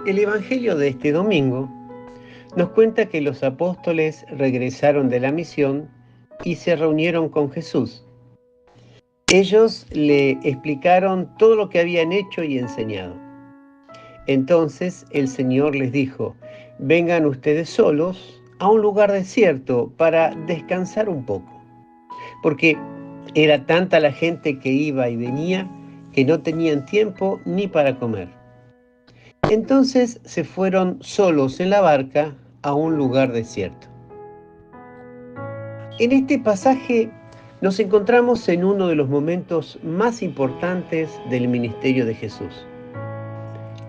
El Evangelio de este domingo nos cuenta que los apóstoles regresaron de la misión y se reunieron con Jesús. Ellos le explicaron todo lo que habían hecho y enseñado. Entonces el Señor les dijo: vengan ustedes solos a un lugar desierto para descansar un poco, porque era tanta la gente que iba y venía que no tenían tiempo ni para comer. Entonces se fueron solos en la barca a un lugar desierto. En este pasaje nos encontramos en uno de los momentos más importantes del ministerio de Jesús.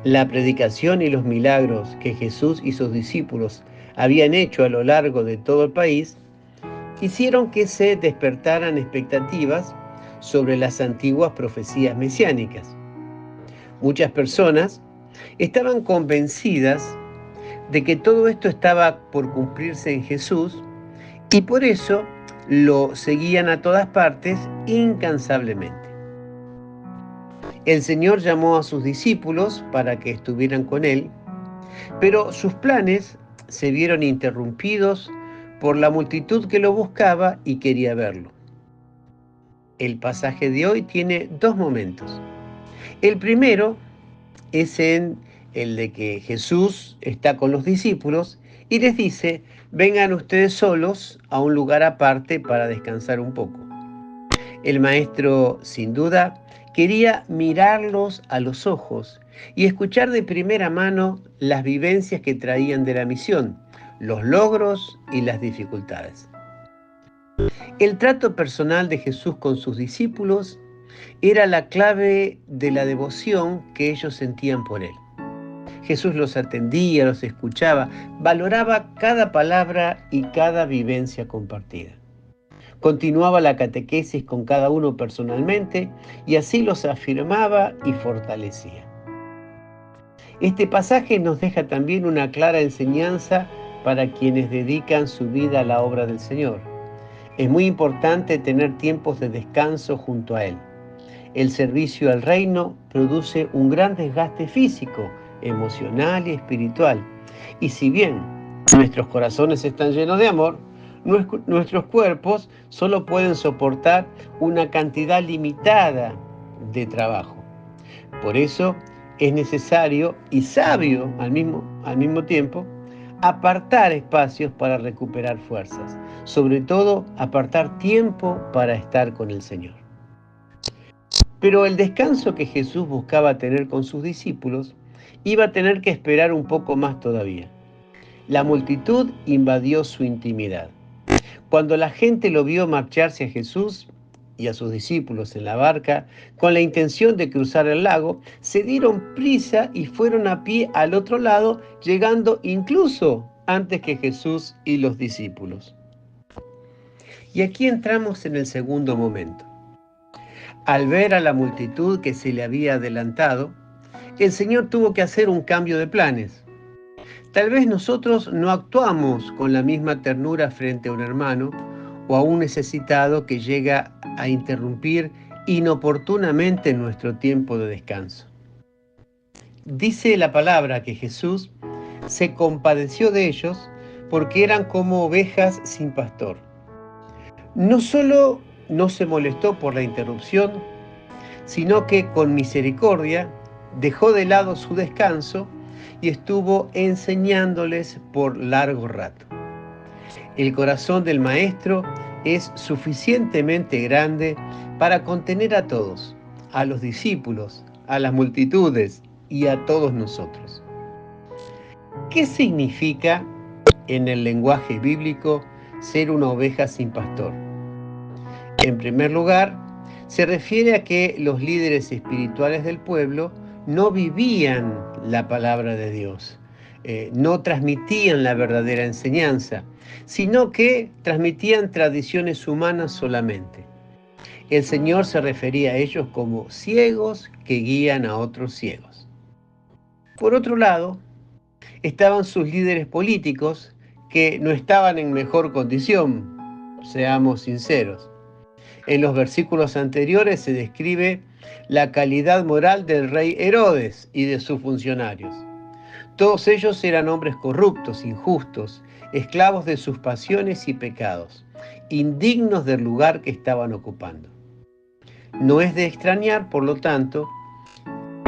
La predicación y los milagros que Jesús y sus discípulos habían hecho a lo largo de todo el país hicieron que se despertaran expectativas sobre las antiguas profecías mesiánicas. Muchas personas estaban convencidas de que todo esto estaba por cumplirse en Jesús y por eso lo seguían a todas partes incansablemente. El Señor llamó a sus discípulos para que estuvieran con Él, pero sus planes se vieron interrumpidos por la multitud que lo buscaba y quería verlo. El pasaje de hoy tiene dos momentos. El primero es en el de que Jesús está con los discípulos y les dice: vengan ustedes solos a un lugar aparte para descansar un poco. El maestro, sin duda, quería mirarlos a los ojos y escuchar de primera mano las vivencias que traían de la misión, los logros y las dificultades. El trato personal de Jesús con sus discípulos era la clave de la devoción que ellos sentían por Él. Jesús los atendía, los escuchaba, valoraba cada palabra y cada vivencia compartida. Continuaba la catequesis con cada uno personalmente y así los afirmaba y fortalecía. Este pasaje nos deja también una clara enseñanza para quienes dedican su vida a la obra del Señor. Es muy importante tener tiempos de descanso junto a Él. El servicio al reino produce un gran desgaste físico, emocional y espiritual. Y si bien nuestros corazones están llenos de amor, nuestros cuerpos solo pueden soportar una cantidad limitada de trabajo. Por eso es necesario y sabio al mismo tiempo apartar espacios para recuperar fuerzas, sobre todo apartar tiempo para estar con el Señor. Pero el descanso que Jesús buscaba tener con sus discípulos iba a tener que esperar un poco más todavía. La multitud invadió su intimidad. Cuando la gente lo vio marcharse a Jesús y a sus discípulos en la barca con la intención de cruzar el lago, se dieron prisa y fueron a pie al otro lado, llegando incluso antes que Jesús y los discípulos. Y aquí entramos en el segundo momento. Al ver a la multitud que se le había adelantado, el Señor tuvo que hacer un cambio de planes. Tal vez nosotros no actuamos con la misma ternura frente a un hermano o a un necesitado que llega a interrumpir inoportunamente nuestro tiempo de descanso. Dice la palabra que Jesús se compadeció de ellos porque eran como ovejas sin pastor. No solo no se molestó por la interrupción, sino que con misericordia dejó de lado su descanso y estuvo enseñándoles por largo rato. El corazón del Maestro es suficientemente grande para contener a todos, a los discípulos, a las multitudes y a todos nosotros. ¿Qué significa en el lenguaje bíblico ser una oveja sin pastor? En primer lugar, se refiere a que los líderes espirituales del pueblo no vivían la palabra de Dios, no transmitían la verdadera enseñanza, sino que transmitían tradiciones humanas solamente. El Señor se refería a ellos como ciegos que guían a otros ciegos. Por otro lado, estaban sus líderes políticos que no estaban en mejor condición, seamos sinceros. En los versículos anteriores se describe la calidad moral del rey Herodes y de sus funcionarios. Todos ellos eran hombres corruptos, injustos, esclavos de sus pasiones y pecados, indignos del lugar que estaban ocupando. No es de extrañar, por lo tanto,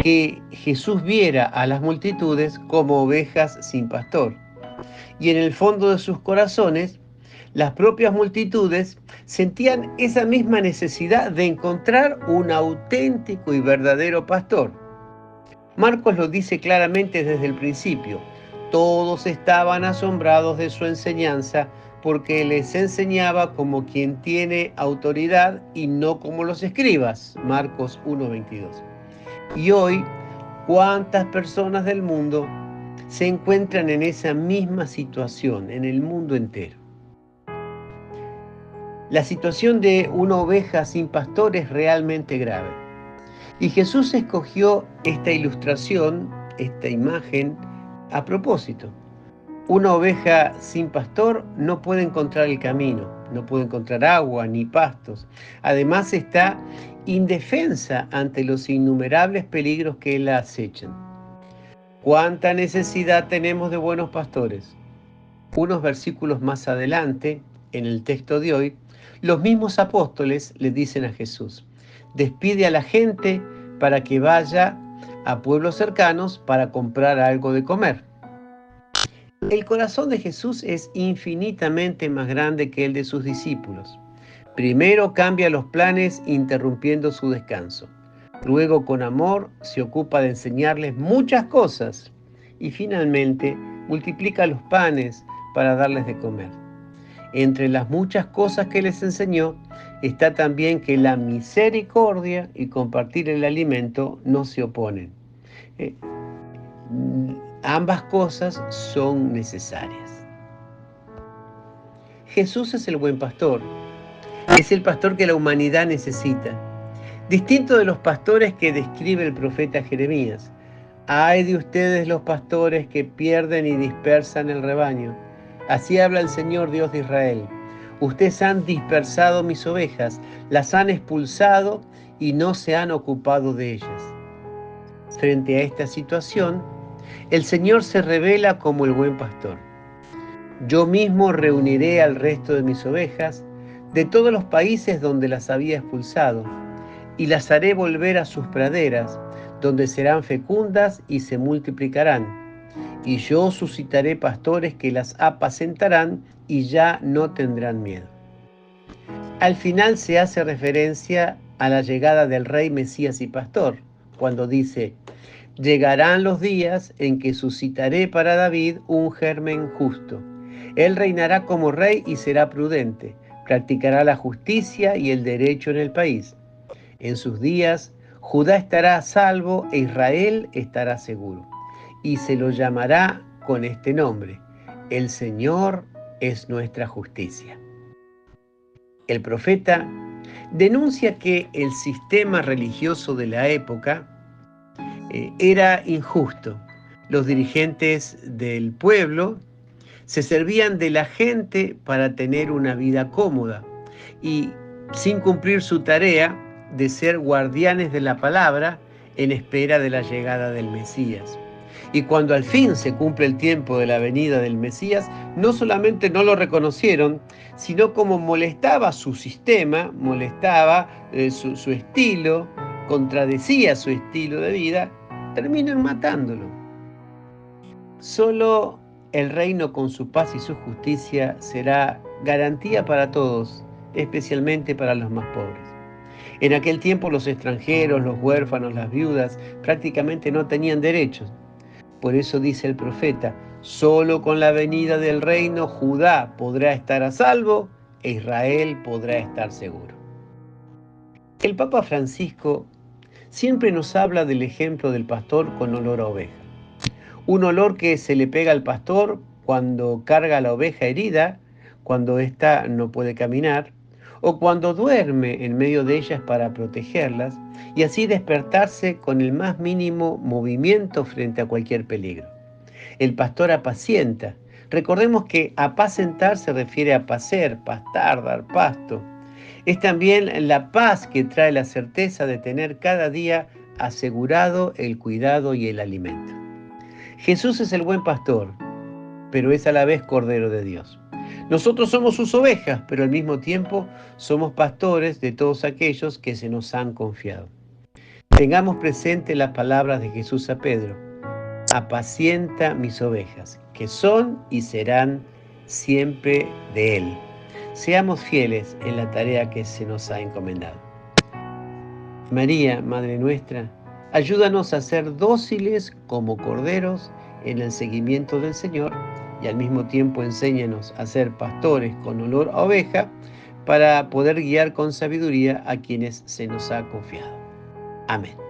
que Jesús viera a las multitudes como ovejas sin pastor. Y en el fondo de sus corazones, las propias multitudes sentían esa misma necesidad de encontrar un auténtico y verdadero pastor. Marcos lo dice claramente desde el principio. Todos estaban asombrados de su enseñanza porque les enseñaba como quien tiene autoridad y no como los escribas. Marcos 1:22. Y hoy, ¿cuántas personas del mundo se encuentran en esa misma situación en el mundo entero? La situación de una oveja sin pastor es realmente grave. Y Jesús escogió esta ilustración, esta imagen, a propósito. Una oveja sin pastor no puede encontrar el camino, no puede encontrar agua ni pastos. Además está indefensa ante los innumerables peligros que la acechan. ¿Cuánta necesidad tenemos de buenos pastores? Unos versículos más adelante, en el texto de hoy, los mismos apóstoles le dicen a Jesús: despide a la gente para que vaya a pueblos cercanos para comprar algo de comer. El corazón de Jesús es infinitamente más grande que el de sus discípulos. Primero cambia los planes interrumpiendo su descanso. Luego, con amor, se ocupa de enseñarles muchas cosas. Y finalmente, multiplica los panes para darles de comer. Entre las muchas cosas que les enseñó, está también que la misericordia y compartir el alimento no se oponen. Ambas cosas son necesarias. Jesús es el buen pastor. Es el pastor que la humanidad necesita. Distinto de los pastores que describe el profeta Jeremías. Ay de ustedes los pastores que pierden y dispersan el rebaño. Así habla el Señor Dios de Israel. Ustedes han dispersado mis ovejas, las han expulsado y no se han ocupado de ellas. Frente a esta situación, el Señor se revela como el buen pastor. Yo mismo reuniré al resto de mis ovejas de todos los países donde las había expulsado, y las haré volver a sus praderas, donde serán fecundas y se multiplicarán. Y yo suscitaré pastores que las apacentarán y ya no tendrán miedo. Al final se hace referencia a la llegada del Rey Mesías y Pastor, cuando dice: llegarán los días en que suscitaré para David un germen justo. Él reinará como rey y será prudente, practicará la justicia y el derecho en el país. En sus días, Judá estará a salvo e Israel estará seguro. Y se lo llamará con este nombre: el Señor es nuestra justicia. El profeta denuncia que el sistema religioso de la época era injusto. Los dirigentes del pueblo se servían de la gente para tener una vida cómoda y sin cumplir su tarea de ser guardianes de la palabra en espera de la llegada del Mesías. Y cuando al fin se cumple el tiempo de la venida del Mesías, no solamente no lo reconocieron, sino como molestaba su sistema, molestaba su estilo, contradecía su estilo de vida, terminan matándolo. Solo el reino con su paz y su justicia será garantía para todos, especialmente para los más pobres. En aquel tiempo los extranjeros, los huérfanos, las viudas prácticamente no tenían derechos. Por eso dice el profeta: solo con la venida del reino Judá podrá estar a salvo e Israel podrá estar seguro. El Papa Francisco siempre nos habla del ejemplo del pastor con olor a oveja. Un olor que se le pega al pastor cuando carga a la oveja herida, cuando ésta no puede caminar, o cuando duerme en medio de ellas para protegerlas y así despertarse con el más mínimo movimiento frente a cualquier peligro. El pastor apacienta. Recordemos que apacentar se refiere a pacer, pastar, dar pasto. Es también la paz que trae la certeza de tener cada día asegurado el cuidado y el alimento. Jesús es el buen pastor, pero es a la vez Cordero de Dios. Nosotros somos sus ovejas, pero al mismo tiempo somos pastores de todos aquellos que se nos han confiado. Tengamos presente las palabras de Jesús a Pedro: apacienta mis ovejas, que son y serán siempre de Él. Seamos fieles en la tarea que se nos ha encomendado. María, Madre nuestra, ayúdanos a ser dóciles como corderos en el seguimiento del Señor, y al mismo tiempo enséñanos a ser pastores con olor a oveja para poder guiar con sabiduría a quienes se nos ha confiado. Amén.